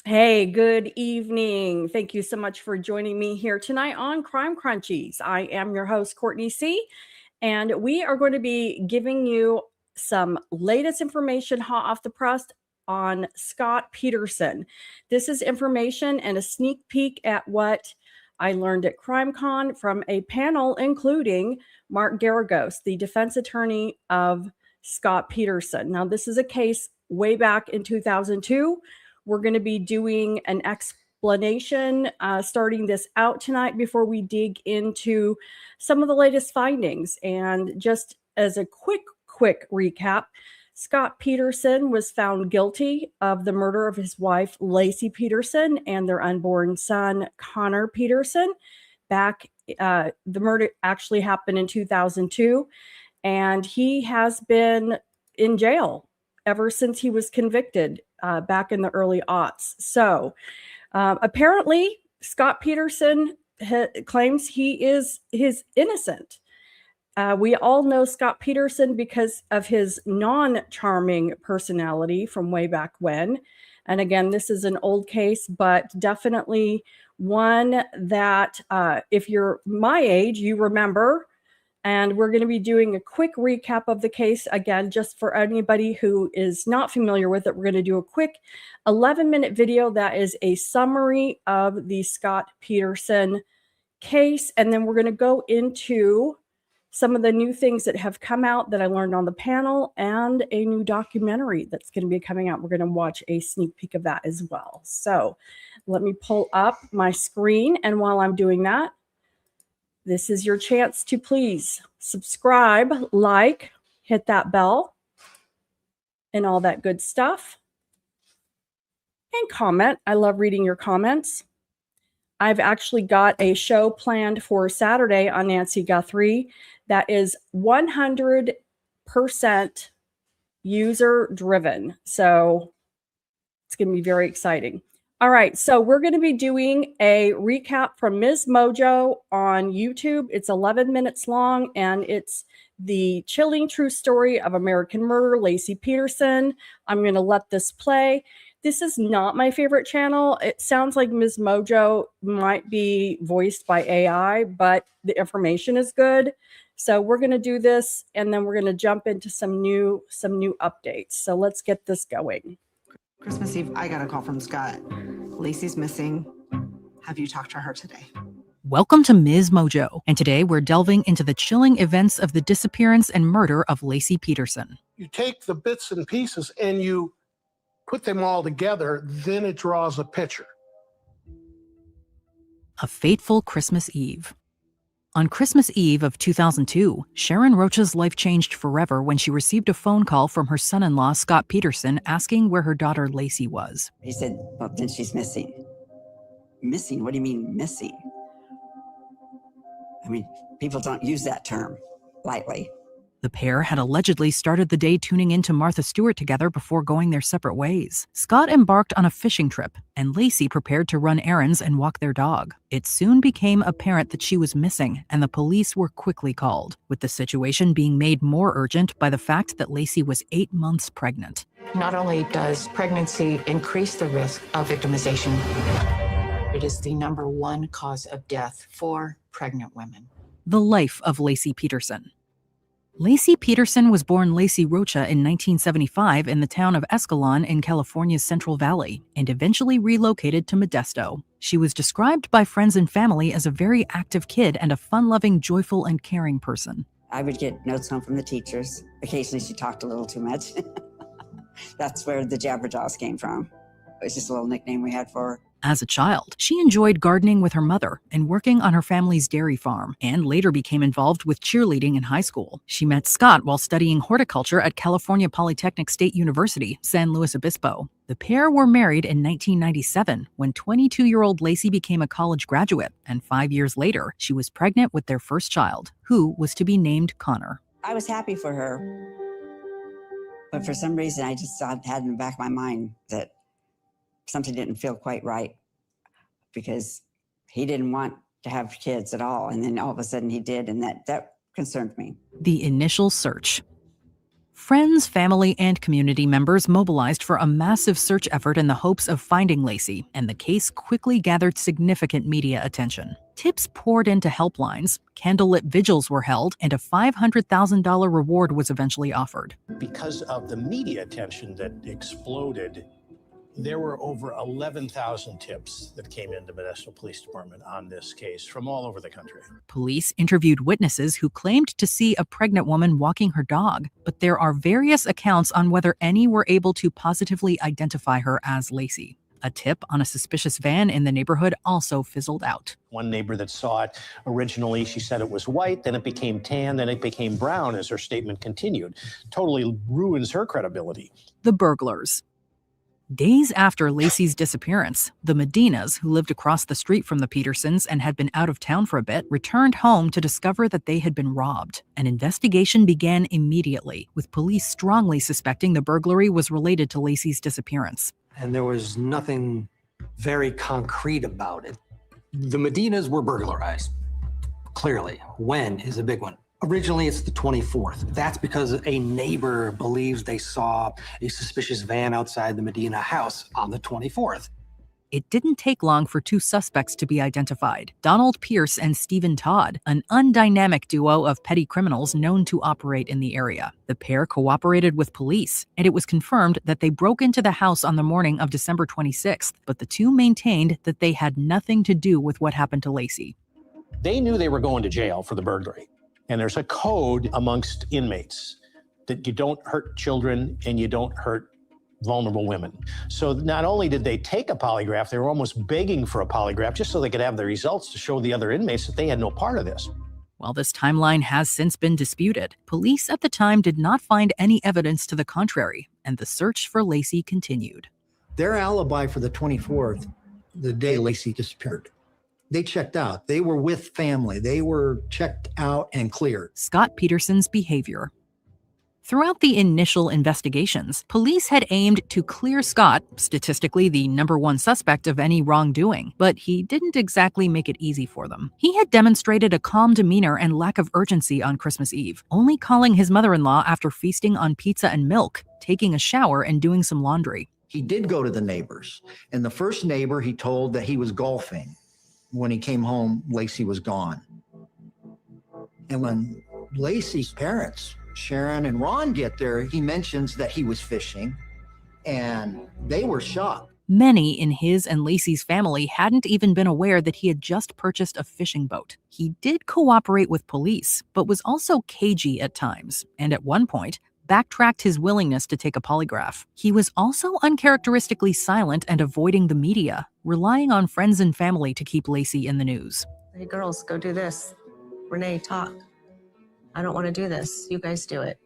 Hey, good evening. Thank you so much for joining me here tonight on Crime Crunchies. I am your host, Courtney C., and we are going to be giving you some latest information hot off the press on Scott Peterson. This is information and a sneak peek at what I learned at CrimeCon from a panel including Mark Garagos, the defense attorney of Scott Peterson. Now, this is a case way back in 2002. We're going to be doing an explanation starting this out tonight before we dig into some of the latest findings. And just as a quick recap, Scott Peterson was found guilty of the murder of his wife, Laci Peterson, and their unborn son, Connor Peterson. The murder actually happened in 2002, and he has been in jail ever since he was convicted back in the early aughts. So apparently, Scott Peterson claims he is innocent. We all know Scott Peterson because of his non-charming personality from way back when. And again, this is an old case, but definitely one that if you're my age, you remember. And we're going to be doing a quick recap of the case. Again, just for anybody who is not familiar with it, we're going to do a quick 11-minute video that is a summary of the Scott Peterson case. And then we're going to go into some of the new things that have come out that I learned on the panel and a new documentary that's going to be coming out. We're going to watch a sneak peek of that as well. So let me pull up my screen. And while I'm doing that, this is your chance to please subscribe, like, hit that bell, and all that good stuff. And comment. I love reading your comments. I've actually got a show planned for Saturday on Nancy Guthrie that is 100% user driven. So it's going to be very exciting. All right, so we're going to be doing a recap from Ms. Mojo on YouTube. It's 11 minutes long, and it's the chilling true story of American murder, Laci Peterson. I'm going to let this play. This is not my favorite channel. It sounds like Ms. Mojo might be voiced by AI, but the information is good. So we're going to do this, and then we're going to jump into some new updates. So let's get this going. Christmas Eve, I got a call from Scott. Laci's missing. Have you talked to her today? Welcome to Ms. Mojo, and today we're delving into the chilling events of the disappearance and murder of Laci Peterson. You take the bits and pieces and you put them all together, then it draws a picture. A fateful Christmas Eve. On Christmas Eve of 2002, Sharon Rocha's life changed forever when she received a phone call from her son-in-law, Scott Peterson, asking where her daughter Laci was. He said, well, then she's missing. Missing? What do you mean missing? I mean, people don't use that term lightly. The pair had allegedly started the day tuning into Martha Stewart together before going their separate ways. Scott embarked on a fishing trip, and Laci prepared to run errands and walk their dog. It soon became apparent that she was missing, and the police were quickly called, with the situation being made more urgent by the fact that Laci was 8 months pregnant. Not only does pregnancy increase the risk of victimization, it is the #1 cause of death for pregnant women. The life of Laci Peterson. Laci Peterson was born Laci Rocha in 1975 in the town of Escalon in California's Central Valley and eventually relocated to Modesto. She was described by friends and family as a very active kid and a fun-loving, joyful, and caring person. I would get notes home from the teachers. Occasionally she talked a little too much. That's where the Jabberjaws came from. It was just a little nickname we had for her. As a child, she enjoyed gardening with her mother and working on her family's dairy farm, and later became involved with cheerleading in high school. She met Scott while studying horticulture at California Polytechnic State University, San Luis Obispo. The pair were married in 1997 when 22-year-old Laci became a college graduate, and 5 years later, she was pregnant with their first child, who was to be named Connor. I was happy for her, but for some reason I just had in the back of my mind that something didn't feel quite right, because he didn't want to have kids at all. And then all of a sudden he did, and that concerned me. The initial search. Friends, family, and community members mobilized for a massive search effort in the hopes of finding Laci, and the case quickly gathered significant media attention. Tips poured into helplines, candlelit vigils were held, and a $500,000 reward was eventually offered. Because of the media attention that exploded, there were over 11,000 tips that came into the Modesto Police Department on this case from all over the country. Police interviewed witnesses who claimed to see a pregnant woman walking her dog, but there are various accounts on whether any were able to positively identify her as Laci. A tip on a suspicious van in the neighborhood also fizzled out. One neighbor that saw it, originally she said it was white, then it became tan, then it became brown as her statement continued. Totally ruins her credibility. The burglars. Days after Laci's disappearance, the Medinas, who lived across the street from the Petersons and had been out of town for a bit, returned home to discover that they had been robbed. An investigation began immediately, with police strongly suspecting the burglary was related to Laci's disappearance. And there was nothing very concrete about it. The Medinas were burglarized. Clearly. When is a big one. Originally, it's the 24th. That's because a neighbor believes they saw a suspicious van outside the Medina house on the 24th. It didn't take long for two suspects to be identified, Donald Pierce and Stephen Todd, an undynamic duo of petty criminals known to operate in the area. The pair cooperated with police, and it was confirmed that they broke into the house on the morning of December 26th, but the two maintained that they had nothing to do with what happened to Laci. They knew they were going to jail for the burglary. And there's a code amongst inmates that you don't hurt children and you don't hurt vulnerable women. So not only did they take a polygraph, they were almost begging for a polygraph just so they could have the results to show the other inmates that they had no part of this. While this timeline has since been disputed, police at the time did not find any evidence to the contrary, and the search for Laci continued. Their alibi for the 24th, the day Laci disappeared, they checked out. They were with family. They were checked out and cleared. Scott Peterson's behavior. Throughout the initial investigations, police had aimed to clear Scott, statistically the number one suspect of any wrongdoing, but he didn't exactly make it easy for them. He had demonstrated a calm demeanor and lack of urgency on Christmas Eve, only calling his mother-in-law after feasting on pizza and milk, taking a shower, and doing some laundry. He did go to the neighbors, and the first neighbor he told that he was golfing. When he came home, Laci was gone. And when Laci's parents, Sharon and Ron, get there, he mentions that he was fishing, and they were shocked. Many in his and Laci's family hadn't even been aware that he had just purchased a fishing boat. He did cooperate with police, but was also cagey at times, and at one point, backtracked his willingness to take a polygraph. He was also uncharacteristically silent and avoiding the media, relying on friends and family to keep Laci in the news. Hey, girls, go do this. Renee, talk. I don't want to do this. You guys do it.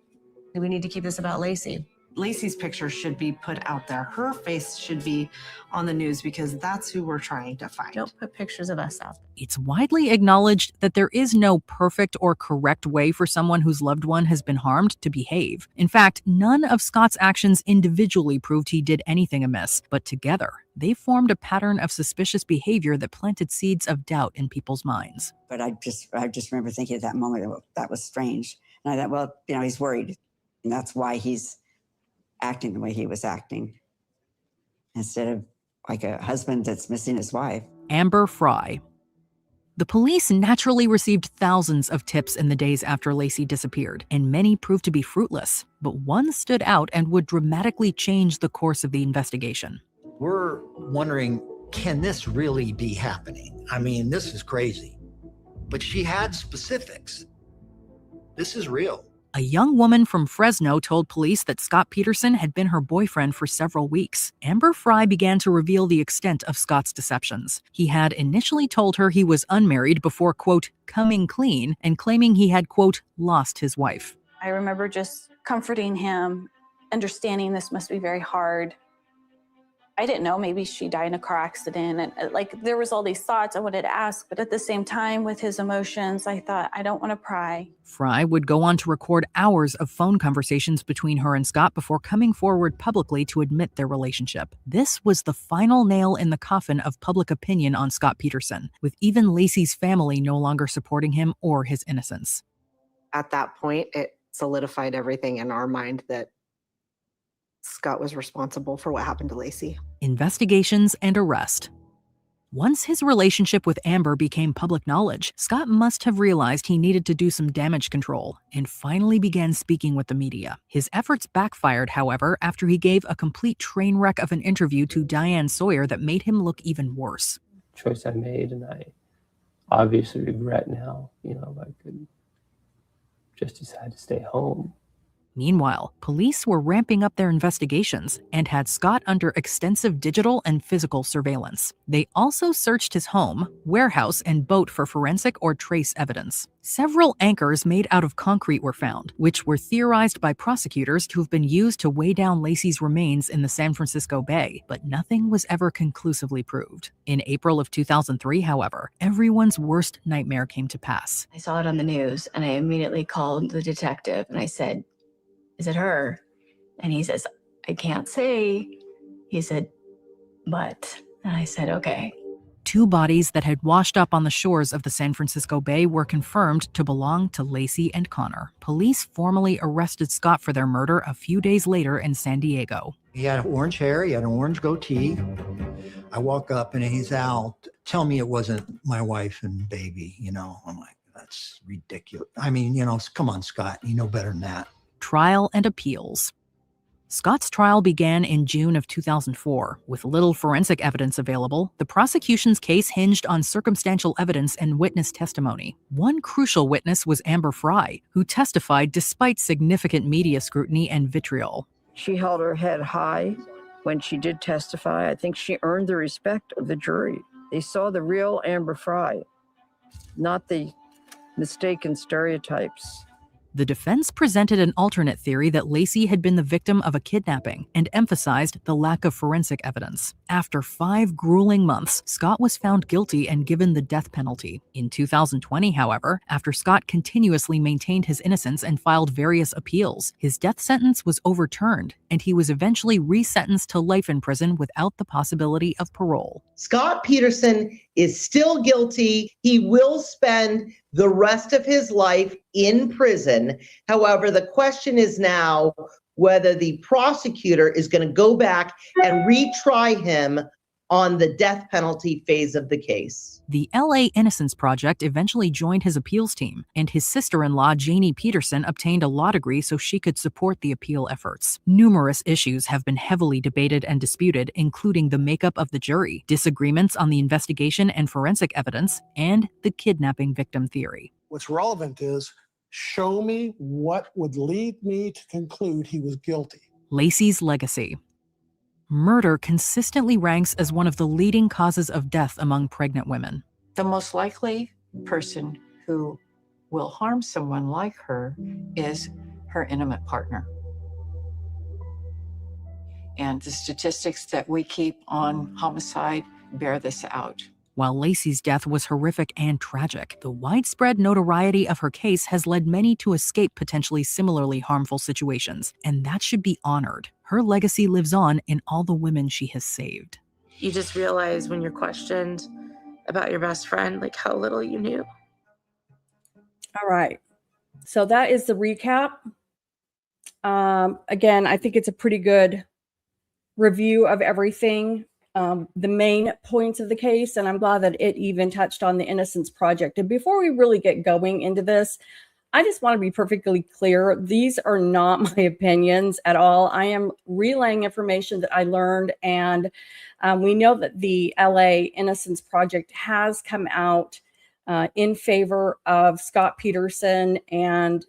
We need to keep this about Laci. Laci's picture should be put out there. Her face should be on the news because that's who we're trying to find. Don't put pictures of us out. It's widely acknowledged that there is no perfect or correct way for someone whose loved one has been harmed to behave. In fact, none of Scott's actions individually proved he did anything amiss, but together, they formed a pattern of suspicious behavior that planted seeds of doubt in people's minds. But I just remember thinking at that moment, that was strange. And I thought, well, he's worried. And that's why he's acting the way he was acting, instead of like a husband that's missing his wife. Amber Fry. The police naturally received thousands of tips in the days after Laci disappeared, and many proved to be fruitless, but one stood out and would dramatically change the course of the investigation. We're wondering, can this really be happening? I mean, this is crazy. But she had specifics. This is real. A young woman from Fresno told police that Scott Peterson had been her boyfriend for several weeks. Amber Fry began to reveal the extent of Scott's deceptions. He had initially told her he was unmarried before, quote, coming clean, and claiming he had, quote, lost his wife. I remember just comforting him, understanding this must be very hard. I didn't know, maybe she died in a car accident. And there was all these thoughts I wanted to ask, but at the same time with his emotions, I thought, I don't want to pry. Fry would go on to record hours of phone conversations between her and Scott before coming forward publicly to admit their relationship. This was the final nail in the coffin of public opinion on Scott Peterson, with even Laci's family no longer supporting him or his innocence. At that point, it solidified everything in our mind that Scott was responsible for what happened to Laci. Investigations and arrest. Once his relationship with Amber became public knowledge, Scott must have realized he needed to do some damage control and finally began speaking with the media. His efforts backfired, however, after he gave a complete train wreck of an interview to Diane Sawyer that made him look even worse. Choice I made, and I obviously regret now. I could just decide to stay home. Meanwhile, police were ramping up their investigations and had Scott under extensive digital and physical surveillance. They also searched his home, warehouse, and boat for forensic or trace evidence. Several anchors made out of concrete were found, which were theorized by prosecutors to have been used to weigh down Laci's remains in the San Francisco Bay, but nothing was ever conclusively proved. In April of 2003, however, everyone's worst nightmare came to pass. I saw it on the news, and I immediately called the detective, and I said, "Is it her?" And he says, "I can't say." He said, "But," and I said, "Okay." 2 bodies that had washed up on the shores of the San Francisco Bay were confirmed to belong to Laci and Connor. Police formally arrested Scott for their murder a few days later in San Diego. He had orange hair, he had an orange goatee. I walk up and he's out. Tell me it wasn't my wife and baby, I'm like, that's ridiculous. I mean, come on, Scott, you know better than that. Trial and appeals. Scott's trial began in June of 2004. With little forensic evidence available, the prosecution's case hinged on circumstantial evidence and witness testimony. One crucial witness was Amber Frey, who testified despite significant media scrutiny and vitriol. She held her head high when she did testify. I think she earned the respect of the jury. They saw the real Amber Frey, not the mistaken stereotypes. The defense presented an alternate theory that Laci had been the victim of a kidnapping and emphasized the lack of forensic evidence. After 5 grueling months, Scott was found guilty and given the death penalty. In 2020, however, after Scott continuously maintained his innocence and filed various appeals, his death sentence was overturned, and he was eventually resentenced to life in prison without the possibility of parole. Scott Peterson is still guilty. He will spend the rest of his life in prison. However, the question is now whether the prosecutor is going to go back and retry him on the death penalty phase of the case. The LA Innocence Project eventually joined his appeals team, and his sister-in-law, Janie Peterson, obtained a law degree so she could support the appeal efforts. Numerous issues have been heavily debated and disputed, including the makeup of the jury, disagreements on the investigation and forensic evidence, and the kidnapping victim theory. What's relevant is, show me what would lead me to conclude he was guilty. Laci's legacy. Murder consistently ranks as one of the leading causes of death among pregnant women. The most likely person who will harm someone like her is her intimate partner. And the statistics that we keep on homicide bear this out. While Laci's death was horrific and tragic, the widespread notoriety of her case has led many to escape potentially similarly harmful situations, and that should be honored. Her legacy lives on in all the women she has saved. You just realize when you're questioned about your best friend, like how little you knew. All right. So that is the recap. Again, I think it's a pretty good review of everything. The main points of the case, and I'm glad that it even touched on the Innocence Project. And before we really get going into this, I just want to be perfectly clear. These are not my opinions at all. I am relaying information that I learned, and we know that the LA Innocence Project has come out in favor of Scott Peterson, and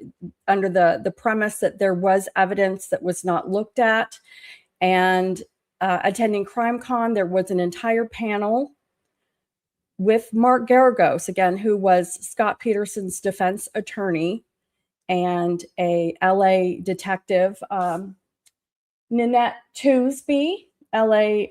under the premise that there was evidence that was not looked at. And attending CrimeCon, there was an entire panel with Mark Garagos, again, who was Scott Peterson's defense attorney, and a LA detective, Nanette Toosby, LA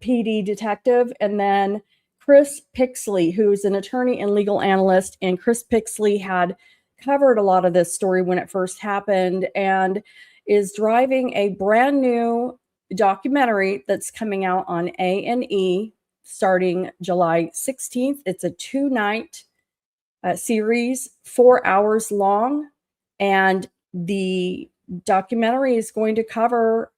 PD detective, and then Chris Pixley, who's an attorney and legal analyst. And Chris Pixley had covered a lot of this story when it first happened and is driving a brand new documentary that's coming out on A&E starting July 16th. It's a 2-night series, 4 hours long, And the documentary is going to cover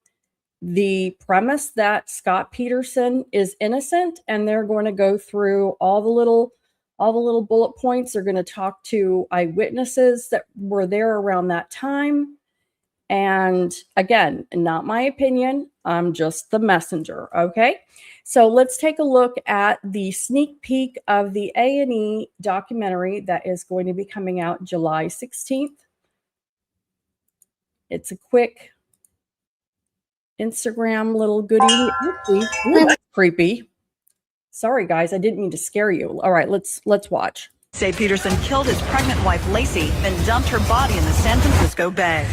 the premise that Scott Peterson is innocent, and they're going to go through all the little bullet points. They're going to talk to eyewitnesses that were there around that time. And again, not my opinion, I'm just the messenger, okay? So let's take a look at the sneak peek of the A&E documentary that is going to be coming out July 16th. It's a quick Instagram little goodie. Oopsie. Ooh, that's creepy. Sorry, guys, I didn't mean to scare you. All right, let's watch. Say Peterson killed his pregnant wife, Laci, then dumped her body in the San Francisco Bay.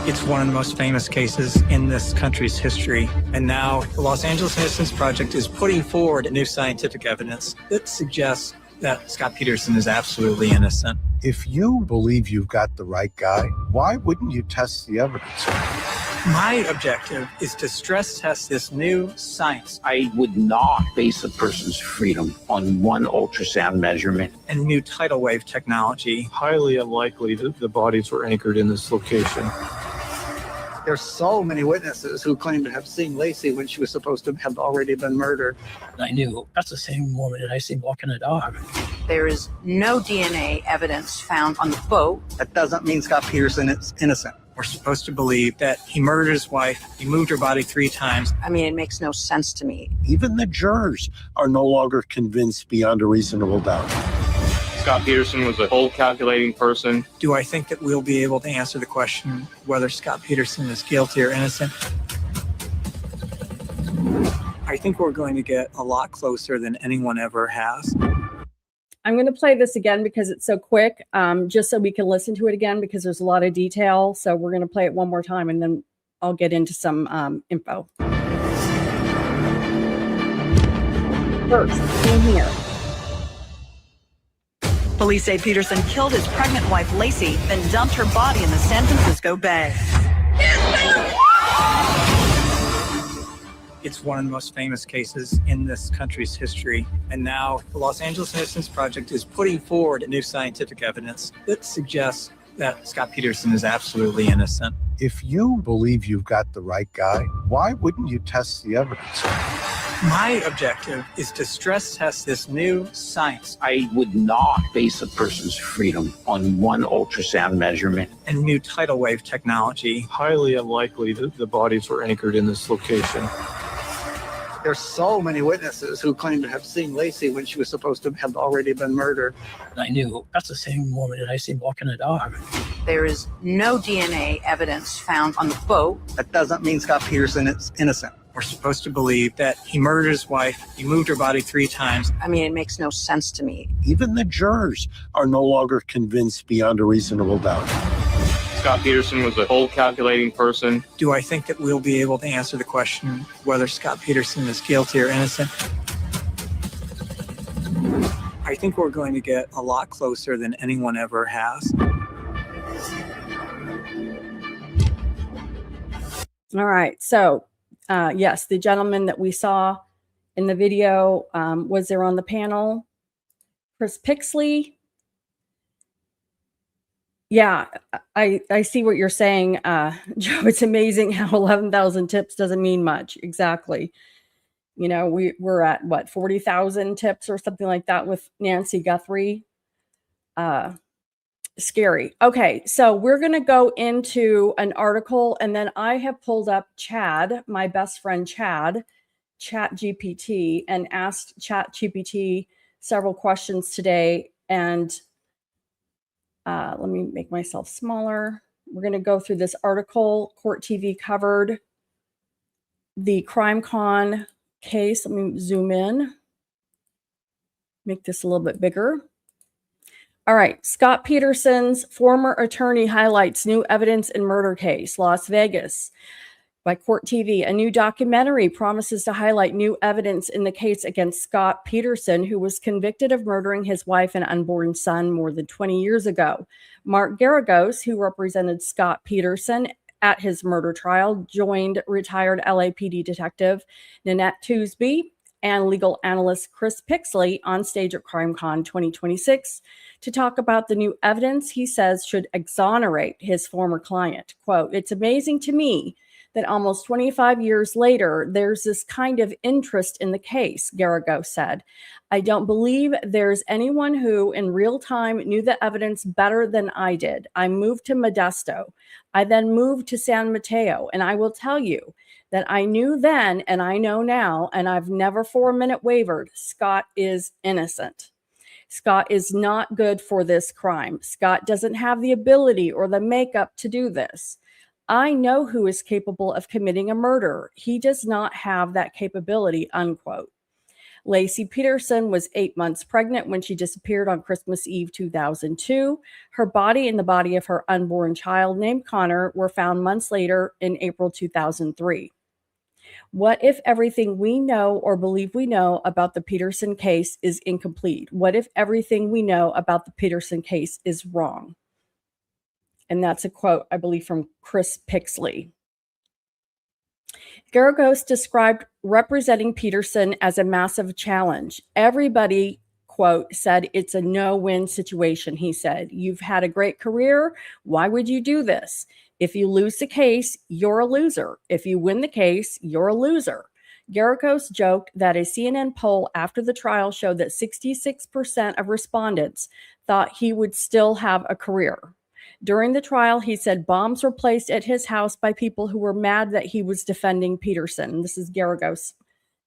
It's one of the most famous cases in this country's history. And now the Los Angeles Innocence Project is putting forward new scientific evidence that suggests that Scott Peterson is absolutely innocent. If you believe you've got the right guy, why wouldn't you test the evidence? My objective is to stress test this new science. I would not base a person's freedom on one ultrasound measurement. And new tidal wave technology. Highly unlikely that the bodies were anchored in this location. There's so many witnesses who claim to have seen Laci when she was supposed to have already been murdered. I knew that's the same woman that I seen walking the dog. There is no DNA evidence found on the boat. That doesn't mean Scott Peterson is innocent. We're supposed to believe that he murdered his wife, he moved her body 3 times. I mean, it makes no sense to me. Even the jurors are no longer convinced beyond a reasonable doubt. Scott Peterson was a cold, calculating person. Do I think that we'll be able to answer the question whether Scott Peterson is guilty or innocent? I think we're going to get a lot closer than anyone ever has. I'm going to play this again because it's so quick, just so we can listen to it again because there's a lot of detail. So we're going to play it one more time and then I'll get into some info. First, in here. Police say Peterson killed his pregnant wife, Laci, then dumped her body in the San Francisco Bay. It's one of the most famous cases in this country's history. And now the Los Angeles Innocence Project is putting forward new scientific evidence that suggests that Scott Peterson is absolutely innocent. If you believe you've got the right guy, why wouldn't you test the evidence? My objective is to stress test this new science. I would not base a person's freedom on one ultrasound measurement. And new tidal wave technology. Highly unlikely that the bodies were anchored in this location. There's so many witnesses who claim to have seen Laci when she was supposed to have already been murdered. I knew that's the same woman that I seen walking the dog. There is no DNA evidence found on the boat. That doesn't mean Scott Peterson is innocent. We're supposed to believe that he murdered his wife, he moved her body 3 times. I mean, it makes no sense to me. Even the jurors are no longer convinced beyond a reasonable doubt. Scott Peterson was a cold, calculating person. Do I think that we'll be able to answer the question whether Scott Peterson is guilty or innocent? I think we're going to get a lot closer than anyone ever has. All right, so yes, the gentleman that we saw in the video was there on the panel. Chris Pixley. Yeah, I see what you're saying, Joe. It's amazing how 11,000 tips doesn't mean much. Exactly. You know, we're at what, 40,000 tips or something like that with Nancy Guthrie. Scary. Okay, so we're going to go into an article, and then I have pulled up Chad, my best friend Chad, ChatGPT, and asked ChatGPT several questions today. And let me make myself smaller. We're going to go through this article. Court TV covered the CrimeCon case. Let me zoom in, make this a little bit bigger. All right. Scott Peterson's former attorney highlights new evidence in murder case, Las Vegas. By Court TV, a new documentary promises to highlight new evidence in the case against Scott Peterson, who was convicted of murdering his wife and unborn son more than 20 years ago. Mark Garagos, who represented Scott Peterson at his murder trial, joined retired LAPD detective Nanette Toosby and legal analyst Chris Pixley on stage at CrimeCon 2026 to talk about the new evidence he says should exonerate his former client. Quote, "It's amazing to me that almost 25 years later, there's this kind of interest in the case," Garagos said. "I don't believe there's anyone who in real time knew the evidence better than I did. I moved to Modesto. I then moved to San Mateo, and I will tell you that I knew then and I know now, and I've never for a minute wavered, Scott is innocent. Scott is not good for this crime. Scott doesn't have the ability or the makeup to do this. I know who is capable of committing a murder. He does not have that capability," unquote. Laci Peterson was 8 months pregnant when she disappeared on Christmas Eve 2002. Her body and the body of her unborn child named Connor were found months later in April 2003. What if everything we know or believe we know about the Peterson case is incomplete? What if everything we know about the Peterson case is wrong? And that's a quote, I believe, from Chris Pixley. Garagos described representing Peterson as a massive challenge. Everybody, quote, said it's a no-win situation, he said. "You've had a great career. Why would you do this? If you lose the case, you're a loser. If you win the case, you're a loser." Garagos joked that a CNN poll after the trial showed that 66% of respondents thought he would still have a career. During the trial, he said bombs were placed at his house by people who were mad that he was defending Peterson. This is Garagos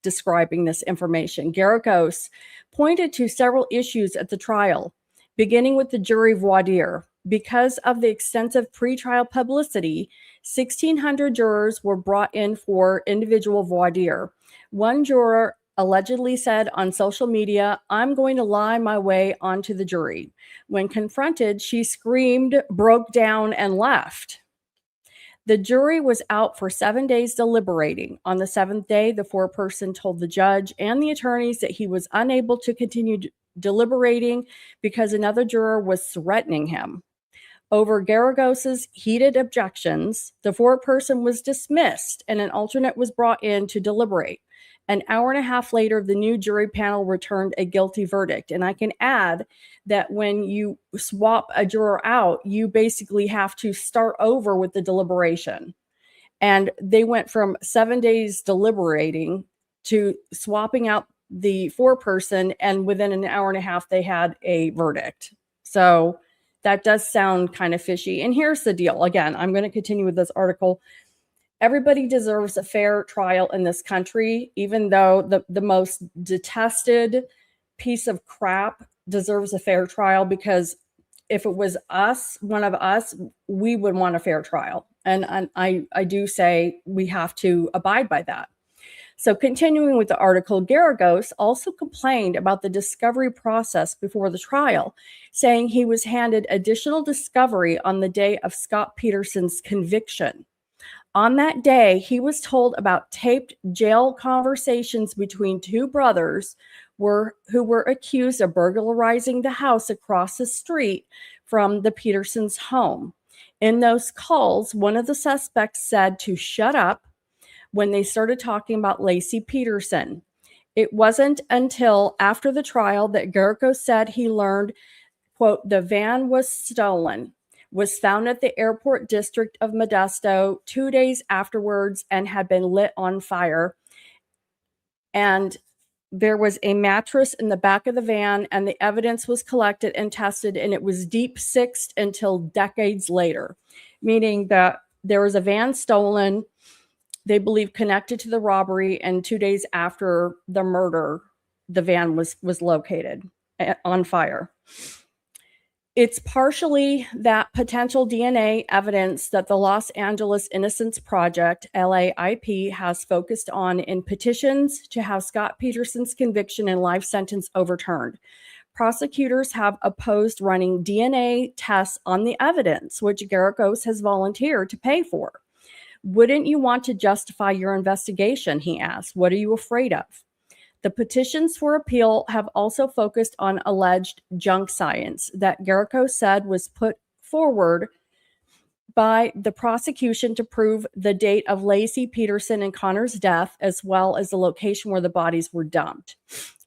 describing this information. Garagos pointed to several issues at the trial, beginning with the jury voir dire. Because of the extensive pretrial publicity, 1,600 jurors were brought in for individual voir dire. One juror allegedly said on social media, "I'm going to lie my way onto the jury." When confronted, she screamed, broke down, and left. The jury was out for 7 days deliberating. On the seventh day, the foreperson told the judge and the attorneys that he was unable to continue deliberating because another juror was threatening him. Over Garagos's heated objections, the foreperson was dismissed and an alternate was brought in to deliberate. An hour and a half later, the new jury panel returned a guilty verdict. And I can add that when you swap a juror out, you basically have to start over with the deliberation. And they went from 7 days deliberating to swapping out the foreperson, and within an hour and a half, they had a verdict. So that does sound kind of fishy. And here's the deal. Again, I'm going to continue with this article. Everybody deserves a fair trial in this country, even though the most detested piece of crap deserves a fair trial, because if it was us, one of us, we would want a fair trial. And I do say we have to abide by that. So continuing with the article, Garagos also complained about the discovery process before the trial, saying he was handed additional discovery on the day of Scott Peterson's conviction. On that day, he was told about taped jail conversations between two brothers who were accused of burglarizing the house across the street from the Petersons' home. In those calls, one of the suspects said to shut up when they started talking about Laci Peterson. It wasn't until after the trial that Garagos said he learned, quote, the van was stolen, was found at the airport district of Modesto 2 days afterwards and had been lit on fire. And there was a mattress in the back of the van, and the evidence was collected and tested, and it was deep sixed until decades later, meaning that there was a van stolen, they believe connected to the robbery, and 2 days after the murder, the van was located on fire. It's partially that potential DNA evidence that the Los Angeles Innocence Project, LAIP, has focused on in petitions to have Scott Peterson's conviction and life sentence overturned. Prosecutors have opposed running DNA tests on the evidence, which Garagos has volunteered to pay for. Wouldn't you want to justify your investigation, he asked. What are you afraid of? The petitions for appeal have also focused on alleged junk science that Garagos said was put forward by the prosecution to prove the date of Laci Peterson and Connor's death, as well as the location where the bodies were dumped.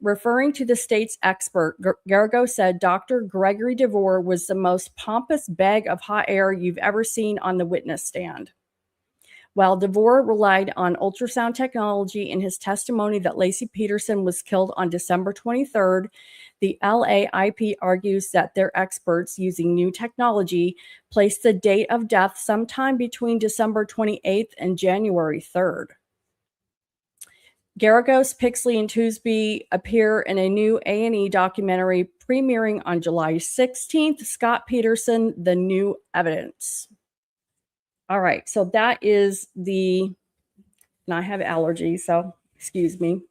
Referring to the state's expert, Garrigo said Dr. Gregory DeVore was the most pompous bag of hot air you've ever seen on the witness stand. While DeVore relied on ultrasound technology in his testimony that Laci Peterson was killed on December 23rd, the LAIP argues that their experts using new technology placed the date of death sometime between December 28th and January 3rd. Garrigos, Pixley, and Toosby appear in a new A&E documentary premiering on July 16th, Scott Peterson, The New Evidence. All right, so that is and I have allergies, so excuse me.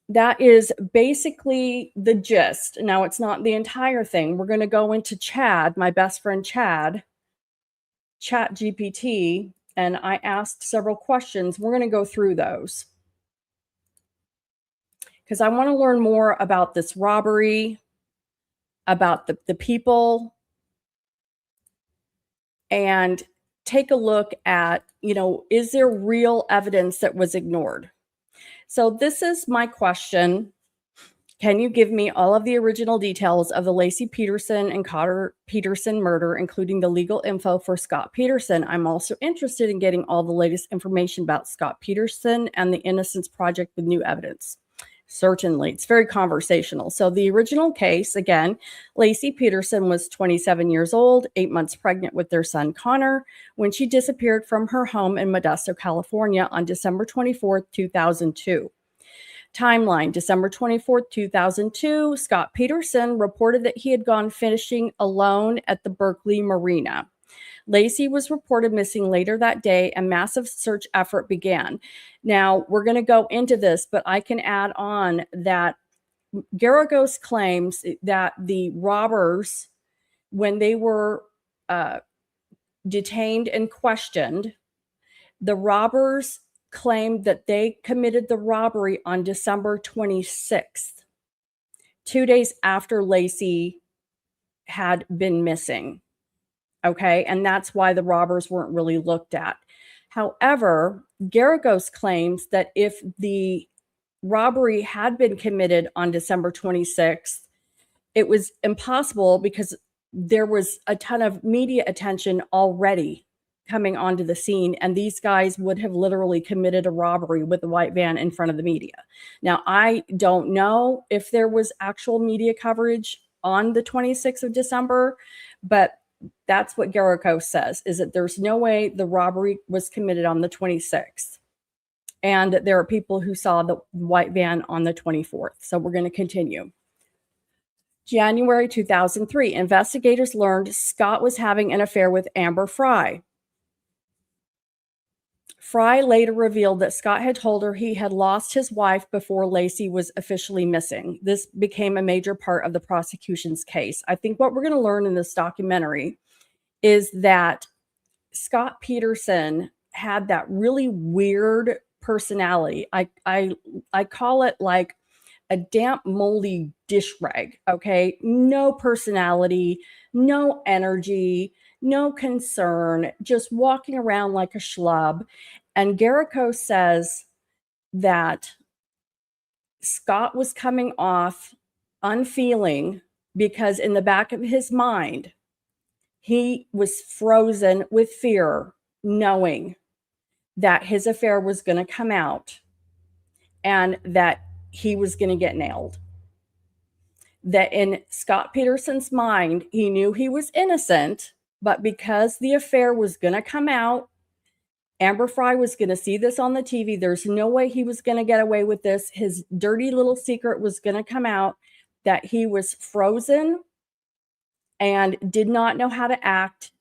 That is basically the gist. Now, it's not the entire thing. We're going to go into Chad, my best friend Chad, ChatGPT, and I asked several questions. We're going to go through those because I want to learn more about this robbery, about the people, and take a look at, is there real evidence that was ignored? So this is my question. Can you give me all of the original details of the Laci Peterson and Connor Peterson murder, including the legal info for Scott Peterson? I'm also interested in getting all the latest information about Scott Peterson and the Innocence Project with new evidence. Certainly. It's very conversational. So the original case, again, Laci Peterson was 27 years old, 8 months pregnant with their son Connor, when she disappeared from her home in Modesto, California on December 24th, 2002. Timeline, December 24th, 2002, Scott Peterson reported that he had gone fishing alone at the Berkeley Marina. Laci was reported missing later that day, and massive search effort began. Now, we're going to go into this, but I can add on that Garrigos claims that the robbers, when they were detained and questioned, the robbers claimed that they committed the robbery on December 26th, 2 days after Laci had been missing. Okay, and that's why the robbers weren't really looked at. However, Garrigos claims that if the robbery had been committed on December 26th, it was impossible because there was a ton of media attention already coming onto the scene, and these guys would have literally committed a robbery with a white van in front of the media. Now, I don't know if there was actual media coverage on the 26th of December, but that's what Garrigos says, is that there's no way the robbery was committed on the 26th. And there are people who saw the white van on the 24th. So we're going to continue. January 2003, investigators learned Scott was having an affair with Amber Frye. Frye later revealed that Scott had told her he had lost his wife before Laci was officially missing. This became a major part of the prosecution's case. I think what we're going to learn in this documentary is that Scott Peterson had that really weird personality. I call it like a damp, moldy dish rag, okay? No personality, no energy, no concern, just walking around like a schlub. And Garrigos says that Scott was coming off unfeeling because in the back of his mind, he was frozen with fear, knowing that his affair was going to come out and that he was going to get nailed. That in Scott Peterson's mind, he knew he was innocent, but because the affair was going to come out, Amber Frye was going to see this on the TV. There's no way he was going to get away with this. His dirty little secret was going to come out, that he was frozen and did not know how to act.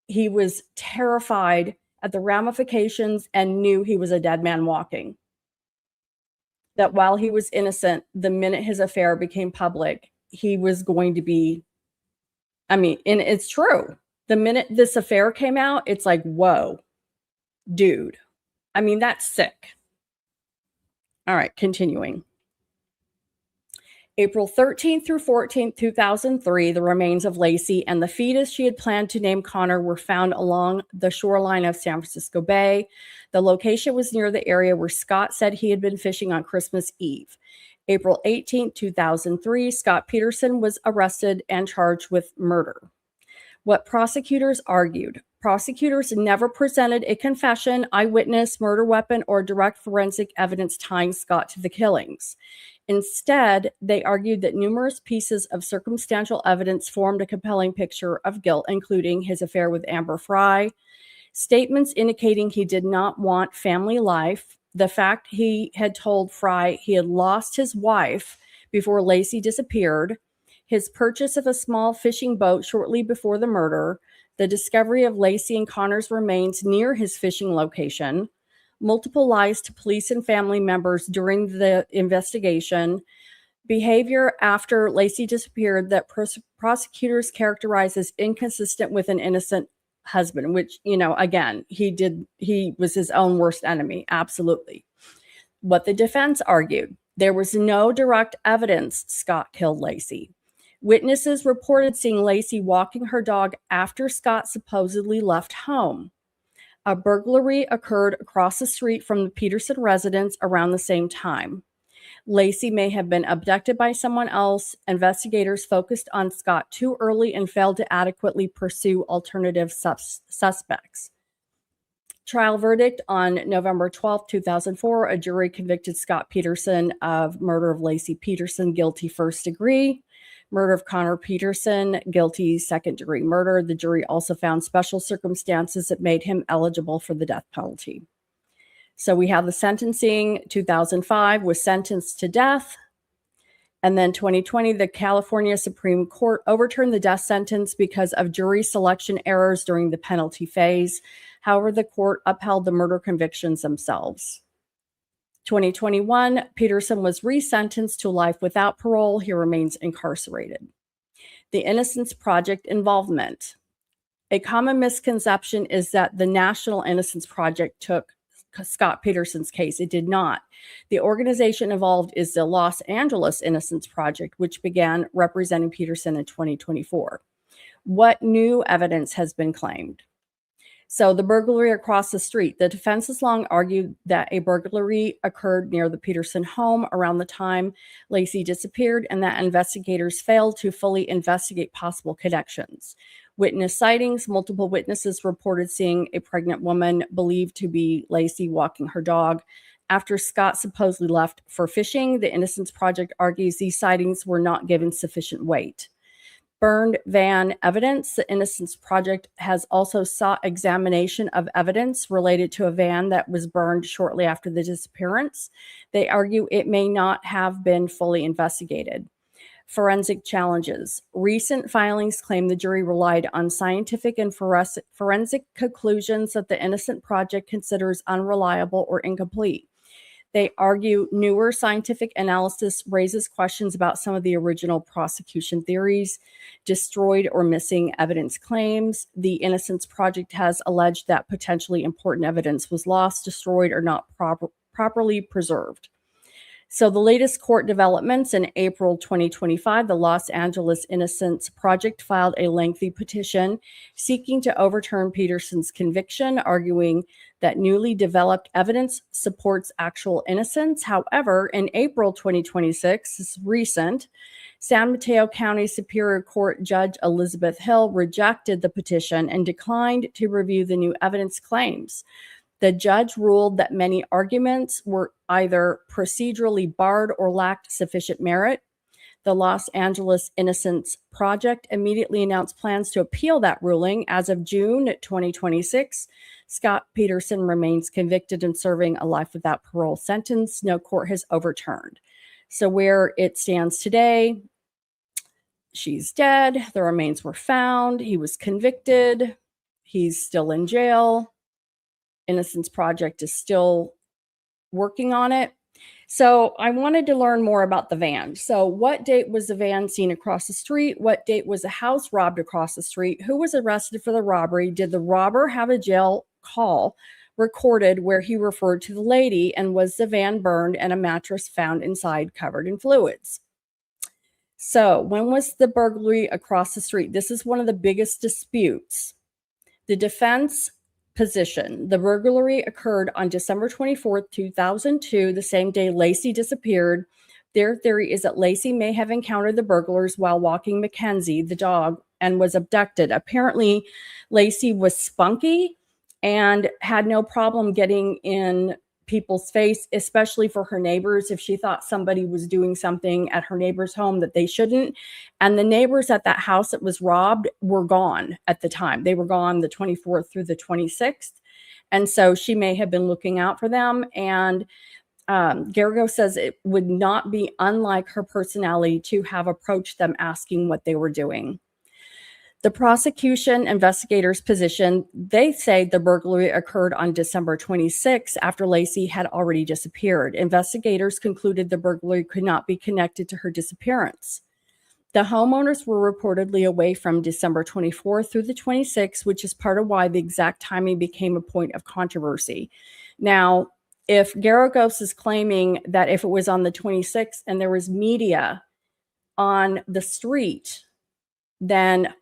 He was terrified at the ramifications and knew he was a dead man walking. That while he was innocent, the minute his affair became public, he was going to be, and it's true. The minute this affair came out, it's like, whoa, dude. That's sick. All right, continuing. April 13th through 14th, 2003, the remains of Laci and the fetus she had planned to name Connor were found along the shoreline of San Francisco Bay. The location was near the area where Scott said he had been fishing on Christmas Eve. April 18th, 2003, Scott Peterson was arrested and charged with murder. What prosecutors argued. Prosecutors never presented a confession, eyewitness, murder weapon, or direct forensic evidence tying Scott to the killings. Instead, they argued that numerous pieces of circumstantial evidence formed a compelling picture of guilt, including his affair with Amber Frey, statements indicating he did not want family life, the fact he had told Frey he had lost his wife before Laci disappeared, his purchase of a small fishing boat shortly before the murder, the discovery of Laci and Connor's remains near his fishing location, multiple lies to police and family members during the investigation, behavior after Laci disappeared that prosecutors characterized as inconsistent with an innocent husband, which, again, he was his own worst enemy. Absolutely. What the defense argued, there was no direct evidence Scott killed Laci. Witnesses reported seeing Laci walking her dog after Scott supposedly left home. A burglary occurred across the street from the Peterson residence around the same time. Laci may have been abducted by someone else. Investigators focused on Scott too early and failed to adequately pursue alternative suspects. Trial verdict on November 12, 2004, a jury convicted Scott Peterson of murder of Laci Peterson, guilty first degree. Murder of Connor Peterson, guilty second-degree murder. The jury also found special circumstances that made him eligible for the death penalty. So we have the sentencing. 2005 was sentenced to death. And then 2020, the California Supreme Court overturned the death sentence because of jury selection errors during the penalty phase. However, the court upheld the murder convictions themselves. 2021, Peterson was resentenced to life without parole. He remains incarcerated. The Innocence Project involvement. A common misconception is that the National Innocence Project took Scott Peterson's case. It did not. The organization involved is the Los Angeles Innocence Project, which began representing Peterson in 2024. What new evidence has been claimed? So the burglary across the street. The defense has long argued that a burglary occurred near the Peterson home around the time Laci disappeared and that investigators failed to fully investigate possible connections. Witness sightings. Multiple witnesses reported seeing a pregnant woman believed to be Laci walking her dog after Scott supposedly left for fishing. The Innocence Project argues these sightings were not given sufficient weight. Burned van evidence. The Innocence Project has also sought examination of evidence related to a van that was burned shortly after the disappearance. They argue it may not have been fully investigated. Forensic challenges. Recent filings claim the jury relied on scientific and forensic conclusions that the Innocence Project considers unreliable or incomplete. They argue newer scientific analysis raises questions about some of the original prosecution theories. Destroyed or missing evidence claims. The Innocence Project has alleged that potentially important evidence was lost, destroyed, or not properly preserved. So the latest court developments in April 2025, the Los Angeles Innocence Project filed a lengthy petition seeking to overturn Peterson's conviction, arguing that newly developed evidence supports actual innocence. However, in April 2026, this is recent, San Mateo County Superior Court Judge Elizabeth Hill rejected the petition and declined to review the new evidence claims. The judge ruled that many arguments were either procedurally barred or lacked sufficient merit. The Los Angeles Innocence Project immediately announced plans to appeal that ruling. As of June 2026, Scott Peterson remains convicted and serving a life without parole sentence. No court has overturned. So where it stands today, she's dead. The remains were found. He was convicted. He's still in jail. Innocence Project is still working on it. So I wanted to learn more about the van. So what date was the van seen across the street? What date was the house robbed across the street? Who was arrested for the robbery? Did the robber have a jail call recorded where he referred to the lady? And was the van burned and a mattress found inside covered in fluids? So when was the burglary across the street? This is one of the biggest disputes. The defense position, the burglary occurred on December 24th, 2002, the same day Laci disappeared. Their theory is that Laci may have encountered the burglars while walking Mackenzie, the dog, and was abducted. Apparently, Laci was spunky and had no problem getting in people's face, especially for her neighbors, if she thought somebody was doing something at her neighbor's home that they shouldn't. And the neighbors at that house that was robbed were gone at the time. They were gone the 24th through the 26th. And so she may have been looking out for them. And Garrigo says it would not be unlike her personality to have approached them asking what they were doing. The prosecution investigators' position, they say the burglary occurred on December 26 after Laci had already disappeared. Investigators concluded the burglary could not be connected to her disappearance. The homeowners were reportedly away from December 24 through the 26th, which is part of why the exact timing became a point of controversy. Now, if Garagos is claiming that if it was on the 26th and there was media on the street, then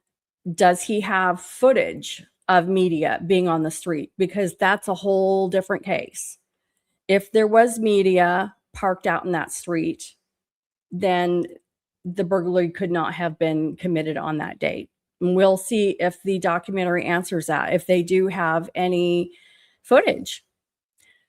does he have footage of media being on the street? Because that's a whole different case. If there was media parked out in that street, then the burglary could not have been committed on that date. And we'll see if the documentary answers that, if they do have any footage.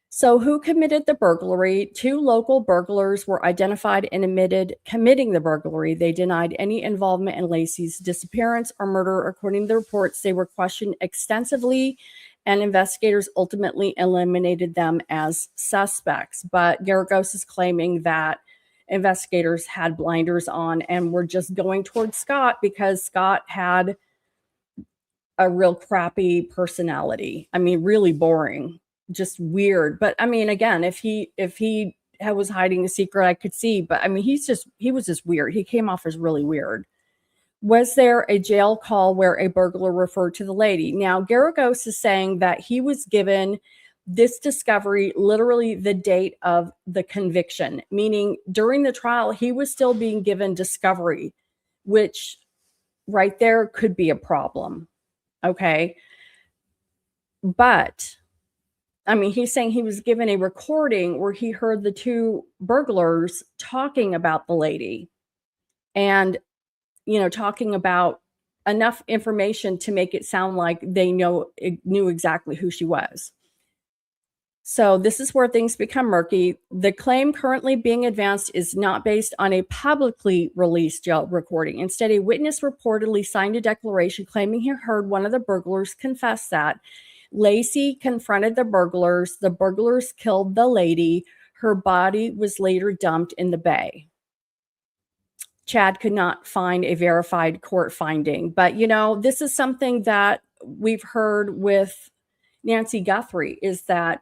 So who committed the burglary? 2 local burglars were identified and admitted committing the burglary. They denied any involvement in Laci's disappearance or murder. According to the reports, they were questioned extensively, and investigators ultimately eliminated them as suspects. But Garagos is claiming that investigators had blinders on and were just going towards Scott because Scott had a real crappy personality. I mean, really boring. Just weird. But I mean, again, if he was hiding a secret, I could see, but I mean, he was just weird. He came off as really weird. Was there a jail call where a burglar referred to the lady? Now, Garagos is saying that he was given this discovery literally the date of the conviction, meaning during the trial, he was still being given discovery, which right there could be a problem. Okay. But I mean, he's saying he was given a recording where he heard the 2 burglars talking about the lady and, talking about enough information to make it sound like they knew exactly who she was. So this is where things become murky. The claim currently being advanced is not based on a publicly released jail recording. Instead, a witness reportedly signed a declaration claiming he heard one of the burglars confess that Laci confronted the burglars killed the lady, her body was later dumped in the bay. Chad could not find a verified court finding, but this is something that we've heard with Nancy Guthrie, is that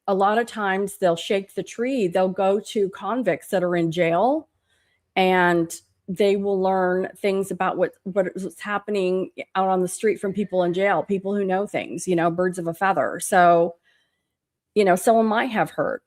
a lot of times they'll shake the tree, they'll go to convicts that are in jail, and they will learn things about what's happening out on the street from people in jail, people who know things, birds of a feather. So, someone might have heard.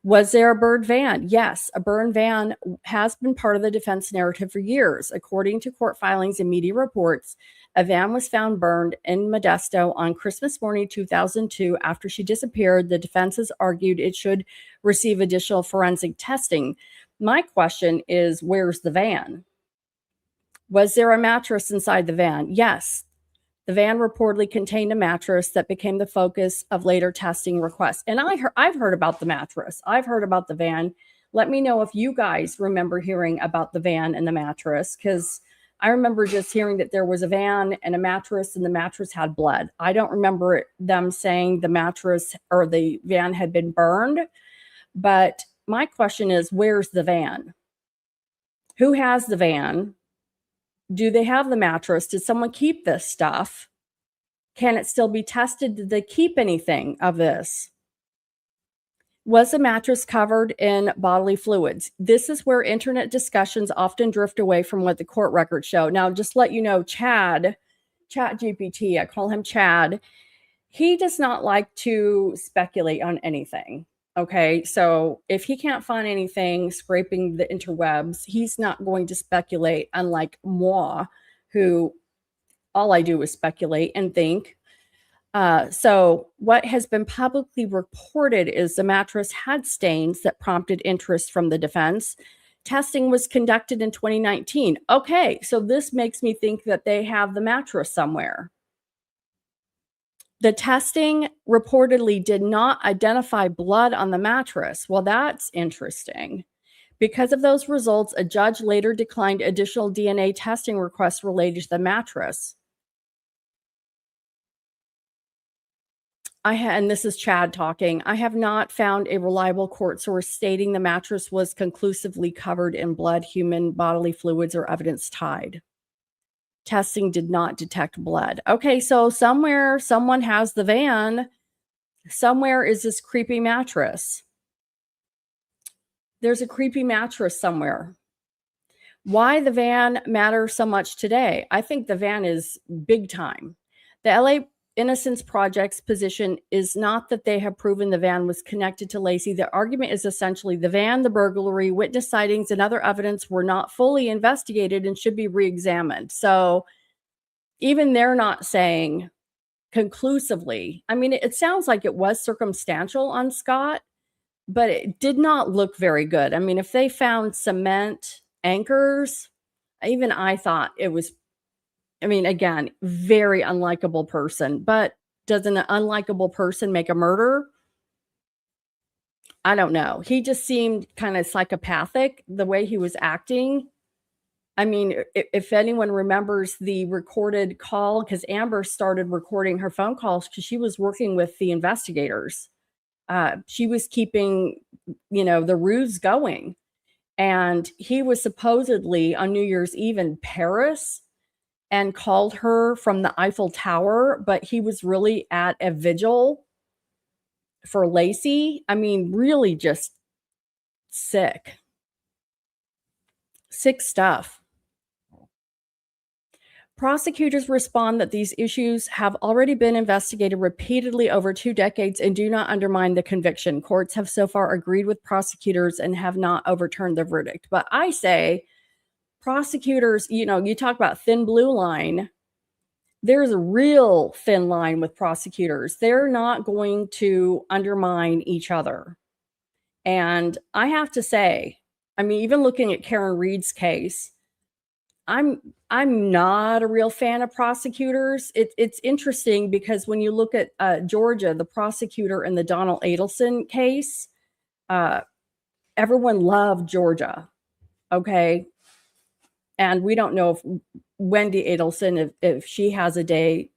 Was there a burned van? Yes, a burned van has been part of the defense narrative for years. According to court filings and media reports, a van was found burned in Modesto on Christmas morning 2002 after she disappeared. The defense has argued it should receive additional forensic testing. My question is, where's the van? Was there a mattress inside the van? Yes. The van reportedly contained a mattress that became the focus of later testing requests. And I've heard about the mattress. I've heard about the van. Let me know if you guys remember hearing about the van and the mattress, because I remember just hearing that there was a van and a mattress, and the mattress had blood. I don't remember them saying the mattress or the van had been burned. But my question is, where's the van? Who has the van? Do they have the mattress? Did someone keep this stuff? Can it still be tested? Did they keep anything of this? Was the mattress covered in bodily fluids? This is where internet discussions often drift away from what the court records show. Now, just let you know, Chat GPT, I call him Chad, he does not like to speculate on anything. Okay, so if he can't find anything scraping the interwebs, he's not going to speculate, unlike moi, who all I do is speculate and think. So what has been publicly reported is the mattress had stains that prompted interest from the defense. Testing was conducted in 2019. Okay, so this makes me think that they have the mattress somewhere. The testing reportedly did not identify blood on the mattress. Well, that's interesting. Because of those results, a judge later declined additional DNA testing requests related to the mattress. And this is Chad talking. I have not found a reliable court source stating the mattress was conclusively covered in blood, human bodily fluids, or evidence tied. Testing did not detect blood. Okay, so somewhere someone has the van. Somewhere is this creepy mattress. There's a creepy mattress somewhere. Why the van matters so much today? I think the van is big time. The LA Innocence Project's position is not that they have proven the van was connected to Laci. The argument is essentially the van, the burglary, witness sightings, and other evidence were not fully investigated and should be re-examined. So even they're not saying conclusively. I mean, it sounds like it was circumstantial on Scott, but it did not look very good. I mean, if they found cement anchors, even I thought it was, I mean, again, very unlikable person. But does an unlikable person make a murder? I don't know. He just seemed kind of psychopathic the way he was acting. I mean, if anyone remembers the recorded call, because Amber started recording her phone calls because she was working with the investigators. She was keeping, the ruse going. And he was supposedly on New Year's Eve in Paris and called her from the Eiffel Tower, but he was really at a vigil for Laci. I mean, really just sick. Sick stuff. Prosecutors respond that these issues have already been investigated repeatedly over 2 decades and do not undermine the conviction. Courts have so far agreed with prosecutors and have not overturned the verdict. But I say, prosecutors, you talk about thin blue line. There's a real thin line with prosecutors. They're not going to undermine each other. And I have to say, I mean, even looking at Karen Reed's case, I'm not a real fan of prosecutors. It's interesting because when you look at Georgia, the prosecutor in the Donald Adelson case, everyone loved Georgia. Okay. And we don't know if Wendy Adelson, if she has a day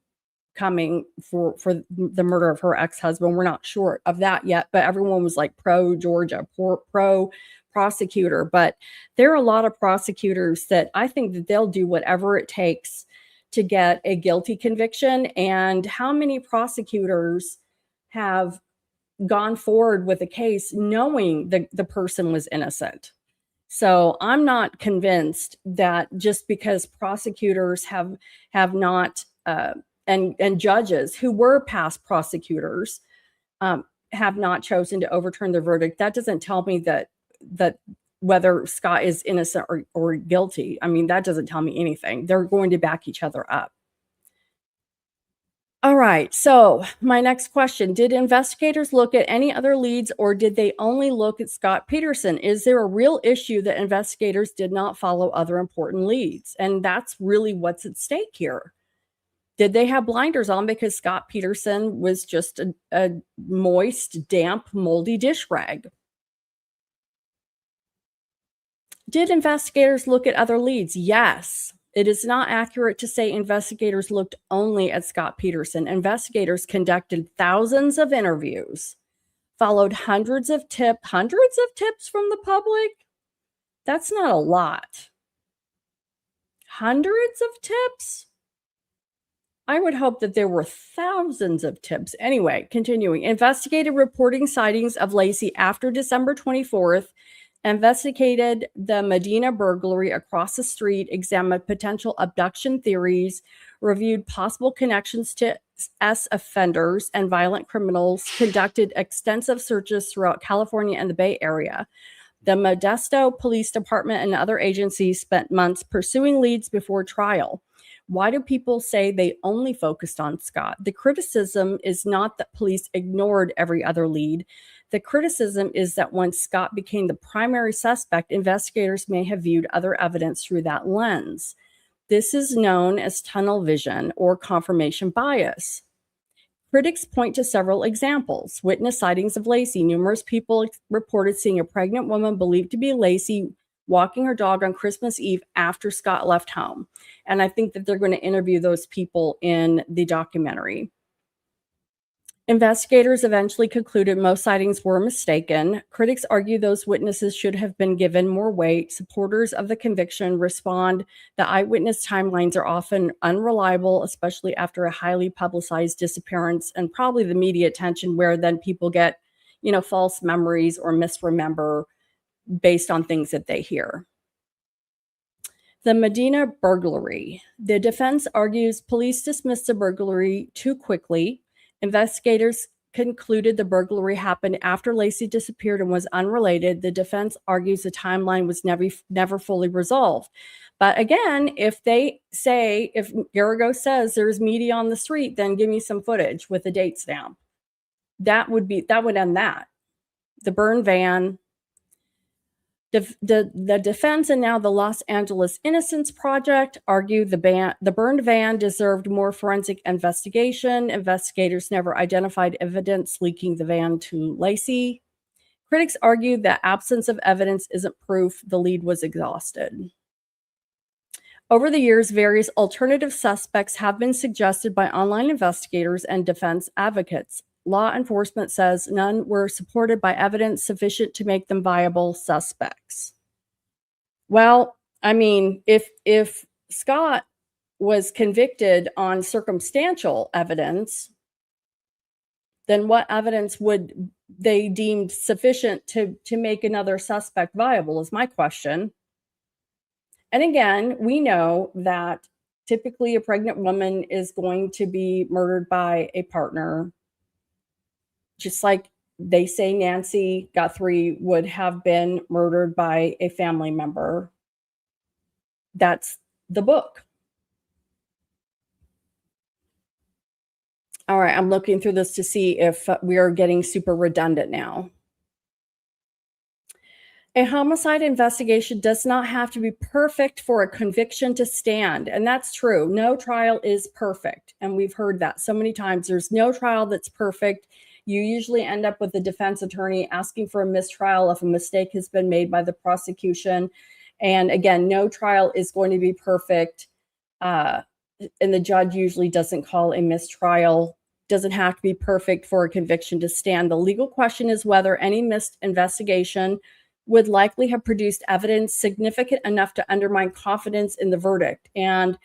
coming for the murder of her ex-husband. We're not sure of that yet, but everyone was like pro Georgia, pro prosecutor. But there are a lot of prosecutors that I think that they'll do whatever it takes to get a guilty conviction. And how many prosecutors have gone forward with a case knowing the person was innocent? So I'm not convinced that just because prosecutors have not and judges who were past prosecutors have not chosen to overturn the verdict, that doesn't tell me that whether Scott is innocent or guilty. I mean, that doesn't tell me anything. They're going to back each other up. All right, so my next question, did investigators look at any other leads or did they only look at Scott Peterson? Is there a real issue that investigators did not follow other important leads? And that's really what's at stake here. Did they have blinders on because Scott Peterson was just a moist, damp, moldy dish rag? Did investigators look at other leads? Yes. It is not accurate to say investigators looked only at Scott Peterson. Investigators conducted thousands of interviews, followed hundreds of tips from the public. That's not a lot. Hundreds of tips? I would hope that there were thousands of tips. Anyway, continuing. Investigated reporting sightings of Laci after December 24th, investigated the Medina burglary across the street, examined potential abduction theories, reviewed possible connections to offenders and violent criminals conducted extensive searches throughout California and the Bay Area. The Modesto Police Department and other agencies spent months pursuing leads before trial. Why do people say they only focused on Scott? The criticism is not that police ignored every other lead. The criticism is that once Scott became the primary suspect, investigators may have viewed other evidence through that lens. This is known as tunnel vision or confirmation bias. Critics point to several examples. Witness sightings of Laci. Numerous people reported seeing a pregnant woman believed to be Laci walking her dog on Christmas Eve after Scott left home. And I think that they're going to interview those people in the documentary. Investigators eventually concluded most sightings were mistaken. Critics argue those witnesses should have been given more weight. Supporters of the conviction respond that eyewitness timelines are often unreliable, especially after a highly publicized disappearance, and probably the media attention where then people get, false memories or misremember based on things that they hear. The Medina burglary. The defense argues police dismissed the burglary too quickly. Investigators concluded the burglary happened after Laci disappeared and was unrelated. The defense argues the timeline was never fully resolved. But again, if Garagos says there's media on the street, then give me some footage with the date stamp. That would end that. The burn van. The defense and now the Los Angeles Innocence Project argue the burned van deserved more forensic investigation. Investigators never identified evidence linking the van to Laci. Critics argue that absence of evidence isn't proof the lead was exhausted. Over the years, various alternative suspects have been suggested by online investigators and defense advocates. Law enforcement says none were supported by evidence sufficient to make them viable suspects. Well, I mean, if Scott was convicted on circumstantial evidence, then what evidence would they deem sufficient to make another suspect viable is my question. And again, we know that typically a pregnant woman is going to be murdered by a partner. Just like they say Nancy Guthrie would have been murdered by a family member. That's the book. All right, I'm looking through this to see if we are getting super redundant now. A homicide investigation does not have to be perfect for a conviction to stand. And that's true. No trial is perfect. And we've heard that so many times. There's no trial that's perfect. You usually end up with the defense attorney asking for a mistrial if a mistake has been made by the prosecution. And again, no trial is going to be perfect. And the judge usually doesn't call a mistrial. Doesn't have to be perfect for a conviction to stand. The legal question is whether any missed investigation would likely have produced evidence significant enough to undermine confidence in the verdict. And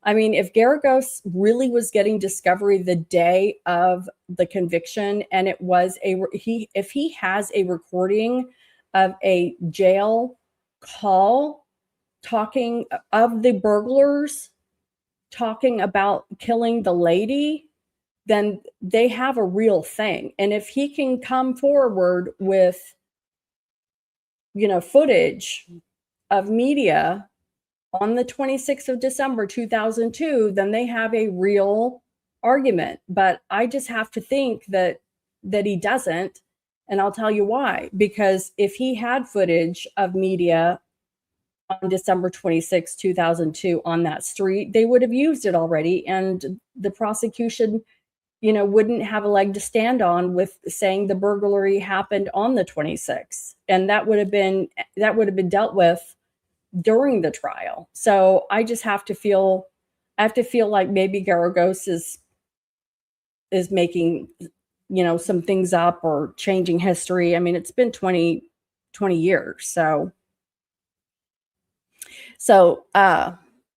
I mean, if Garagos really was getting discovery the day of the conviction, and it was if he has a recording of a jail call talking of the burglars, talking about killing the lady, then they have a real thing. And if he can come forward with, footage of media on the 26th of December, 2002, then they have a real argument. But I just have to think that he doesn't. And I'll tell you why. Because if he had footage of media on December 26, 2002 on that street, they would have used it already. And the prosecution, wouldn't have a leg to stand on with saying the burglary happened on the 26th. And that would have been dealt with during the trial. So I just have to feel like maybe Garagos is making, some things up or changing history. I mean, it's been 20 years. So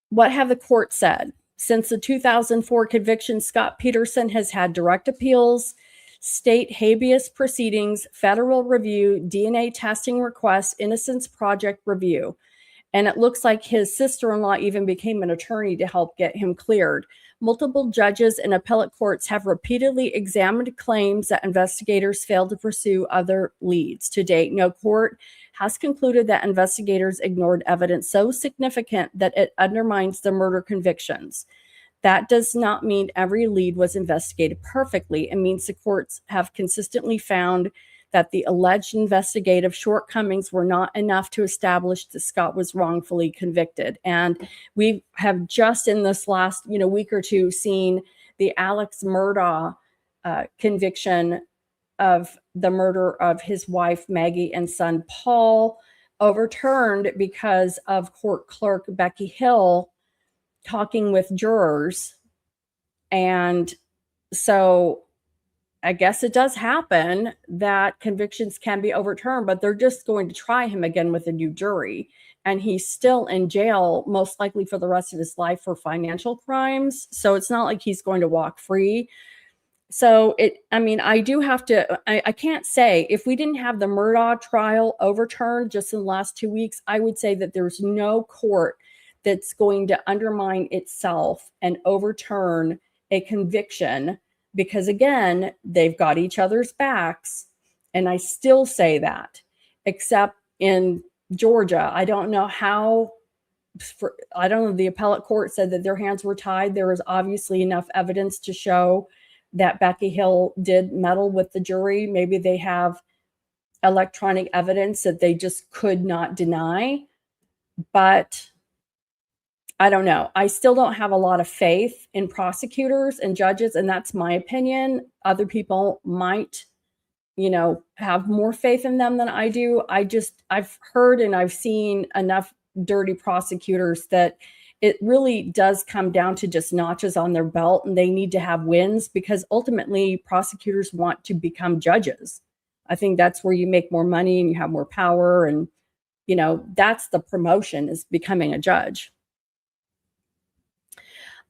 what have the court said? Since the 2004 conviction, Scott Peterson has had direct appeals, state habeas proceedings, federal review, DNA testing requests, Innocence Project review. And it looks like his sister-in-law even became an attorney to help get him cleared. Multiple judges and appellate courts have repeatedly examined claims that investigators failed to pursue other leads. To date, no court has concluded that investigators ignored evidence so significant that it undermines the murder convictions. That does not mean every lead was investigated perfectly. It means the courts have consistently found that the alleged investigative shortcomings were not enough to establish that Scott was wrongfully convicted. And we have just in this last week or two seen the Alex Murdaugh conviction of the murder of his wife Maggie and son Paul overturned because of court clerk Becky Hill talking with jurors. And so I guess it does happen that convictions can be overturned, but they're just going to try him again with a new jury. And he's still in jail, most likely for the rest of his life for financial crimes. So it's not like he's going to walk free. So I do have to, I can't say, if we didn't have the Murdaugh trial overturned just in the last 2 weeks, I would say that there's no court that's going to undermine itself and overturn a conviction, because again, they've got each other's backs. And I still say that, except in Georgia. I don't know how, the appellate court said that their hands were tied. There was obviously enough evidence to show that Becky Hill did meddle with the jury. Maybe they have electronic evidence that they just could not deny. But I don't know. I still don't have a lot of faith in prosecutors and judges, and that's my opinion. Other people might, have more faith in them than I do. I've heard and I've seen enough dirty prosecutors that it really does come down to just notches on their belt, and they need to have wins, because ultimately prosecutors want to become judges. I think that's where you make more money and you have more power, and that's the promotion, is becoming a judge.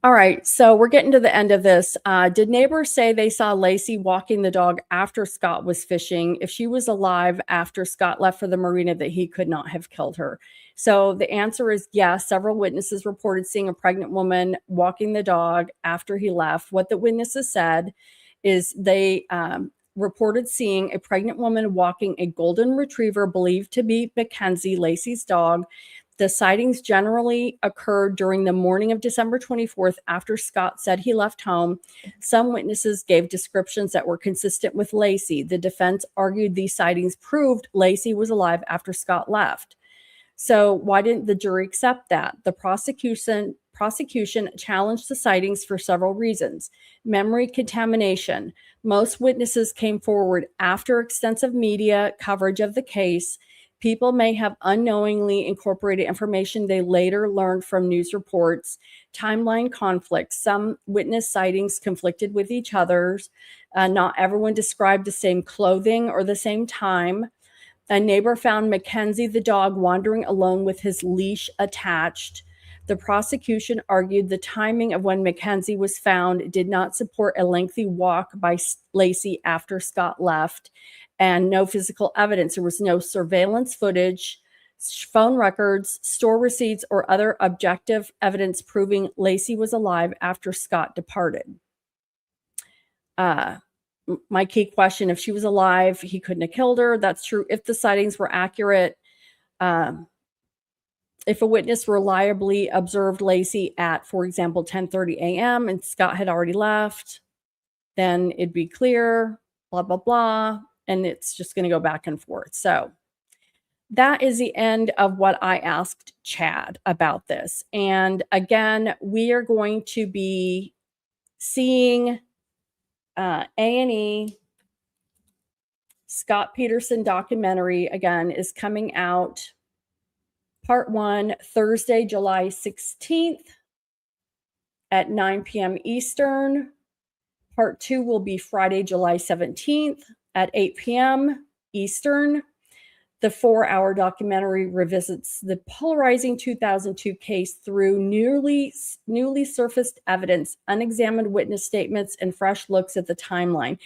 All right, so we're getting to the end of this. Did neighbors say they saw Laci walking the dog after Scott was fishing? If she was alive after Scott left for the marina, that he could not have killed her. So the answer is yes. Several witnesses reported seeing a pregnant woman walking the dog after he left. What the witnesses said is they reported seeing a pregnant woman walking a golden retriever believed to be Mackenzie, Laci's dog. The sightings generally occurred during the morning of December 24th after Scott said he left home. Some witnesses gave descriptions that were consistent with Laci. The defense argued these sightings proved Laci was alive after Scott left. So why didn't the jury accept that? The prosecution challenged the sightings for several reasons. Memory contamination. Most witnesses came forward after extensive media coverage of the case. People may have unknowingly incorporated information they later learned from news reports. Timeline conflicts. Some witness sightings conflicted with each other's. Not everyone described the same clothing or the same time. A neighbor found Mackenzie the dog wandering alone with his leash attached. The prosecution argued the timing of when Mackenzie was found did not support a lengthy walk by Laci after Scott left, and no physical evidence. There was no surveillance footage, phone records, store receipts, or other objective evidence proving Laci was alive after Scott departed. My key question, if she was alive, he couldn't have killed her. That's true if the sightings were accurate. If a witness reliably observed Laci at, for example, 10:30 a.m. and Scott had already left, then it'd be clear, blah, blah, blah. And it's just going to go back and forth. So that is the end of what I asked Chad about this. And again, we are going to be seeing A&E Scott Peterson documentary, again, is coming out. Part 1, Thursday, July 16th at 9 p.m. Eastern. Part 2 will be Friday, July 17th at 8 p.m. Eastern. The 4-hour documentary revisits the polarizing 2002 case through newly surfaced evidence, unexamined witness statements, and fresh looks at the timeline.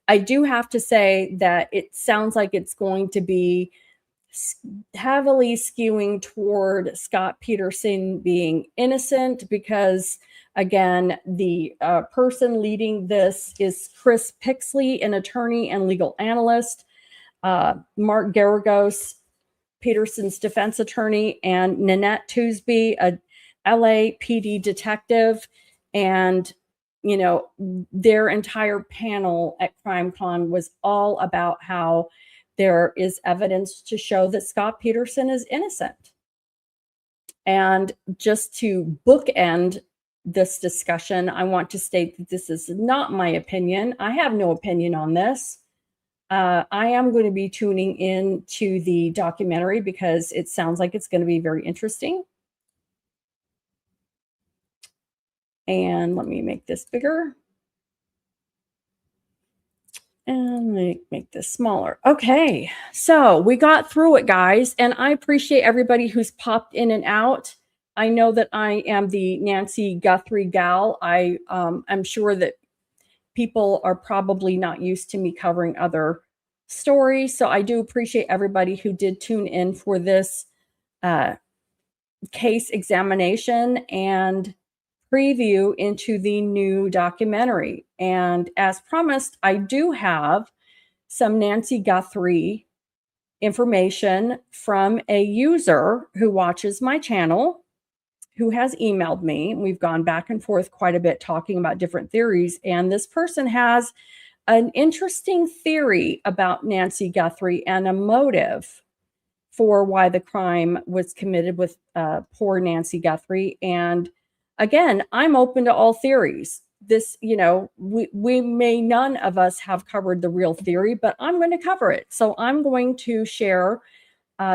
I do have to say that it sounds like it's going to be heavily skewing toward Scott Peterson being innocent because, again, the person leading this is Chris Pixley, an attorney and legal analyst, Mark Garagos, Peterson's defense attorney, and Nanette Toosby, a LAPD detective. And, you know, their entire panel at CrimeCon was all about how there is evidence to show that Scott Peterson is innocent. And just to bookend this discussion, I want to state that this is not my opinion. I have no opinion on this. I am going to be tuning in to the documentary because it sounds like it's going to be very interesting. And let me make this bigger. And make this smaller. Okay, so we got through it, guys, and I appreciate everybody who's popped in and out. I know that I am the Nancy Guthrie gal. I'm sure that people are probably not used to me covering other stories, so I do appreciate everybody who did tune in for this case examination and preview into the new documentary. And as promised, I do have some Nancy Guthrie information from a user who watches my channel, who has emailed me. We've gone back and forth quite a bit talking about different theories. And this person has an interesting theory about Nancy Guthrie and a motive for why the crime was committed with poor Nancy Guthrie. And again, I'm open to all theories. This, you know, we may none of us have covered the real theory, but I'm going to cover it. So I'm going to share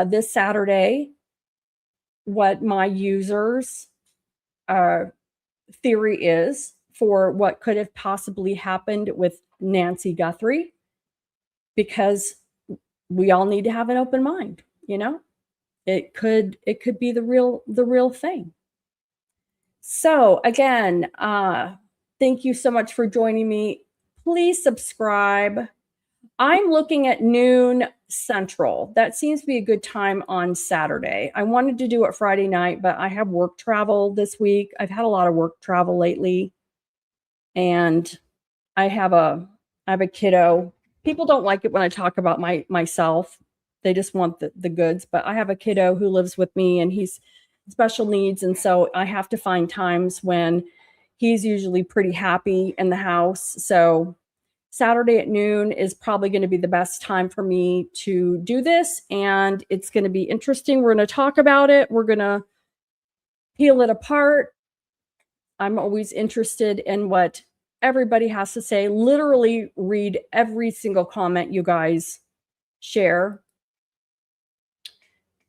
this Saturday what my users' theory is for what could have possibly happened with Nancy Guthrie, because we all need to have an open mind. You know, it could be the real thing. So again, thank you so much for joining me. Please subscribe. I'm looking at noon Central. That seems to be a good time on Saturday. I wanted to do it Friday night, but I have work travel this week. I've had a lot of work travel lately, and I have a kiddo. People don't like it when I talk about myself. They just want the goods, but I have a kiddo who lives with me, and he's special needs. And so I have to find times when he's usually pretty happy in the house. So Saturday at noon is probably going to be the best time for me to do this. And it's going to be interesting. We're going to talk about it. We're going to peel it apart. I'm always interested in what everybody has to say. Literally read every single comment you guys share.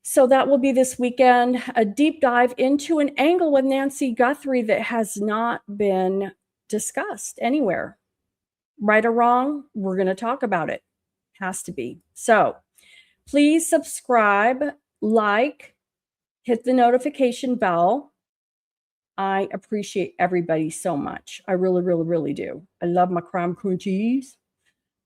So that will be this weekend, a deep dive into an angle with Nancy Guthrie that has not been discussed anywhere. Right or wrong, we're going to talk about it. Has to be. So please subscribe, like, hit the notification bell. I appreciate everybody so much. I really, really, really do. I love my crime crunchies.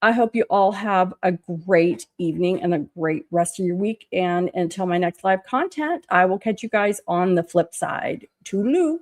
I hope you all have a great evening and a great rest of your week. And until my next live content, I will catch you guys on the flip side. Toodaloo.